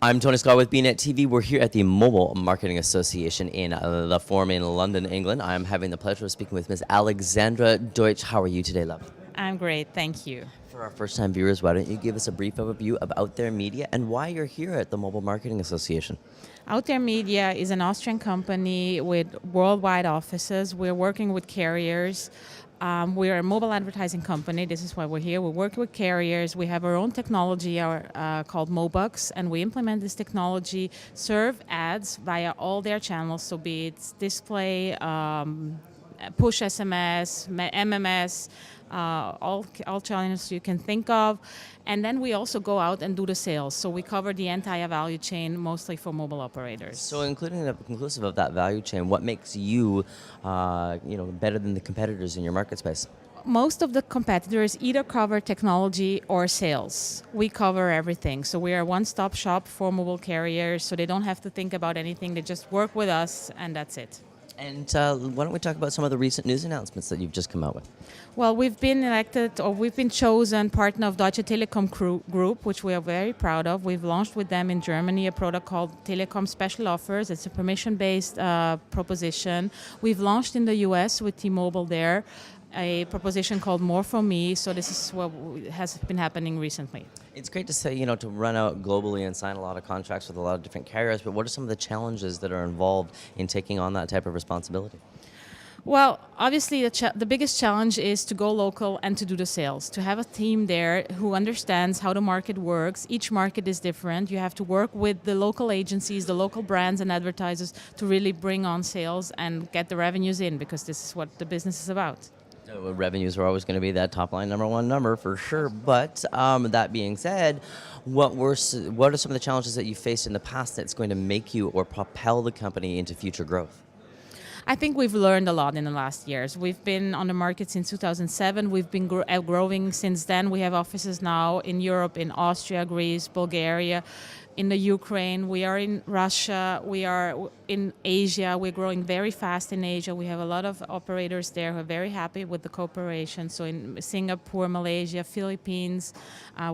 I'm Tony Scott with bnetTV. We're here at the Mobile Marketing Association in the Forum in London, England. I'm having the pleasure of speaking with Ms. Alexandra Deutsch. How are you today, love? I'm great, thank you. For our first-time viewers, why don't you give us a brief overview of OutThereMedia and why you're here at the Mobile Marketing Association? OutThereMedia is an Austrian company with worldwide offices. We're working with carriers. We're a mobile advertising company. This is why we're here. We work with carriers. We have our own technology called Mobucks, and we implement this technology, serve ads via all their channels, so be it display, push SMS, MMS, all channels you can think of. And then we also go out and do the sales. So we cover the entire value chain, mostly for mobile operators. So inclusive of that value chain, what makes you, better than the competitors in your market space? Most of the competitors either cover technology or sales. We cover everything. So we are a one-stop shop for mobile carriers, so they don't have to think about anything. They just work with us, and that's it. And why don't we talk about some of the recent news announcements that you've just come out with? Well, we've been chosen partner of Deutsche Telekom Group, which we are very proud of. We've launched with them in Germany a product called Telekom Special Offers. It's a permission-based proposition. We've launched in the US with T-Mobile there a proposition called More For Me. So this is what has been happening recently. It's great to say, to run out globally and sign a lot of contracts with a lot of different carriers, but what are some of the challenges that are involved in taking on that type of responsibility? Well, obviously the biggest challenge is to go local and to do the sales, to have a team there who understands how the market works. Each market is different. You have to work with the local agencies, the local brands and advertisers to really bring on sales and get the revenues in, because this is what the business is about. So revenues are always going to be that top line #1 number for sure. But that being said, what are some of the challenges that you faced in the past that's going to make you or propel the company into future growth? I think we've learned a lot in the last years. We've been on the market since 2007. We've been growing since then. We have offices now in Europe, in Austria, Greece, Bulgaria, in the Ukraine. We are in Russia. We are in Asia. We're growing very fast in Asia. We have a lot of operators there who are very happy with the cooperation. So in Singapore, Malaysia, Philippines,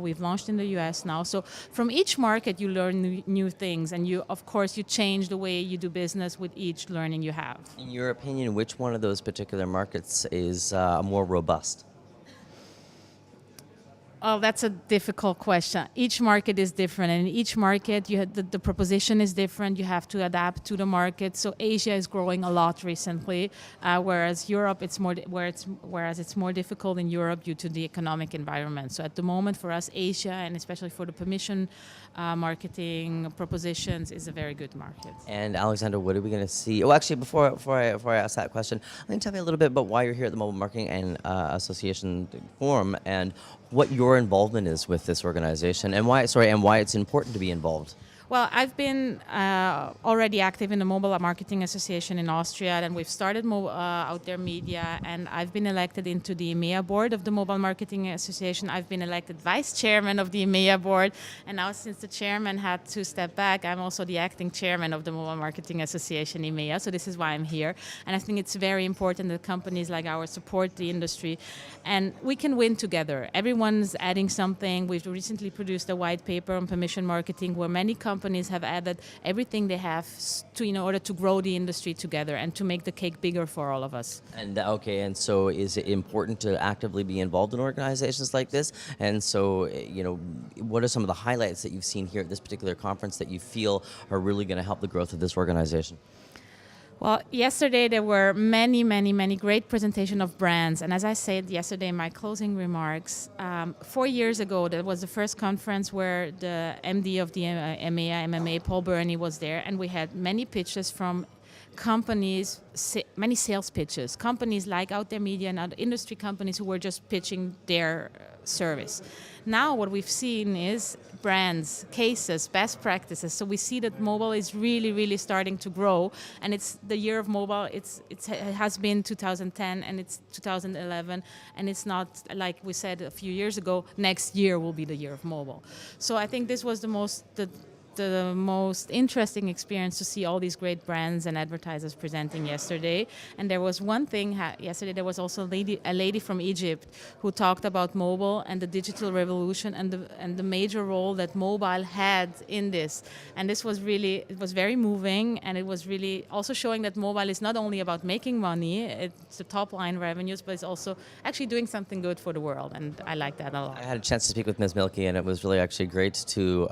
we've launched in the US now. So from each market, you learn new things. And of course, you change the way you do business with each learning you have. In your opinion, which one of those particular markets is more robust? Oh, that's a difficult question. Each market is different, and in each market, the proposition is different. You have to adapt to the market. So Asia is growing a lot recently, whereas Europe, it's more difficult in Europe due to the economic environment. So at the moment, for us, Asia, and especially for the permission marketing propositions, is a very good market. And Alexandra, what are we going to see? Oh, actually, before I ask that question, let me tell me a little bit about why you're here at the Mobile Marketing and Association Forum and what your involvement is with this organization and why it's important to be involved. Well, I've been already active in the Mobile Marketing Association in Austria, and we've started OutThereMedia, and I've been elected into the EMEA board of the Mobile Marketing Association. I've been elected vice chairman of the EMEA board, and now since the chairman had to step back, I'm also the acting chairman of the Mobile Marketing Association EMEA, so this is why I'm here. And I think it's very important that companies like ours support the industry, and we can win together. Everyone's adding something. We've recently produced a white paper on permission marketing where many companies have added everything they have in order to grow the industry together and to make the cake bigger for all of us. And and so is it important to actively be involved in organizations like this? And so, what are some of the highlights that you've seen here at this particular conference that you feel are really going to help the growth of this organization? Well, yesterday there were many great presentations of brands. And as I said yesterday in my closing remarks, 4 years ago, that was the first conference where the MD of the EMEA MMA, Paul Burney, was there. And we had many pitches from companies, many sales pitches, companies like OutThereMedia and other industry companies who were just pitching their service. Now what we've seen is brands, cases, best practices. So we see that mobile is really starting to grow, and it's the year of mobile. it has been 2010 and it's 2011, and it's not like we said a few years ago, next year will be the year of mobile. So I think this was the the most interesting experience to see all these great brands and advertisers presenting yesterday. And there was one thing yesterday. There was also a lady from Egypt who talked about mobile and the digital revolution and the major role that mobile had in this. And this was really, it was very moving, and it was really also showing that mobile is not only about making money, it's the top line revenues, but it's also actually doing something good for the world. And I like that a lot. I had a chance to speak with Ms. Milky, and it was really actually great to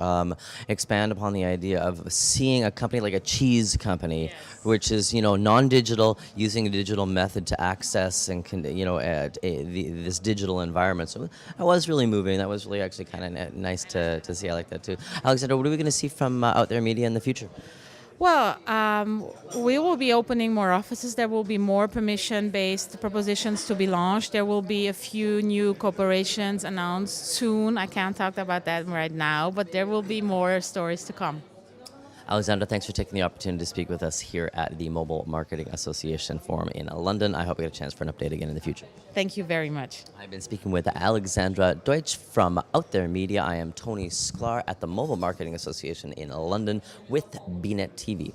expand upon the idea of seeing a company like a cheese company, Yes. which is non-digital, using a digital method to access and this digital environment. So that was really moving. That was really actually kind of nice to see. I like that too. Alexandra, what are we going to see from OutThereMedia in the future? Well, we will be opening more offices. There will be more permission-based propositions to be launched. There will be a few new corporations announced soon. I can't talk about that right now, but there will be more stories to come. Alexandra, thanks for taking the opportunity to speak with us here at the Mobile Marketing Association Forum in London. I hope we get a chance for an update again in the future. Thank you very much. I've been speaking with Alexandra Deutsch from OutThereMedia. I am Tony Sklar at the Mobile Marketing Association in London with bnetTV.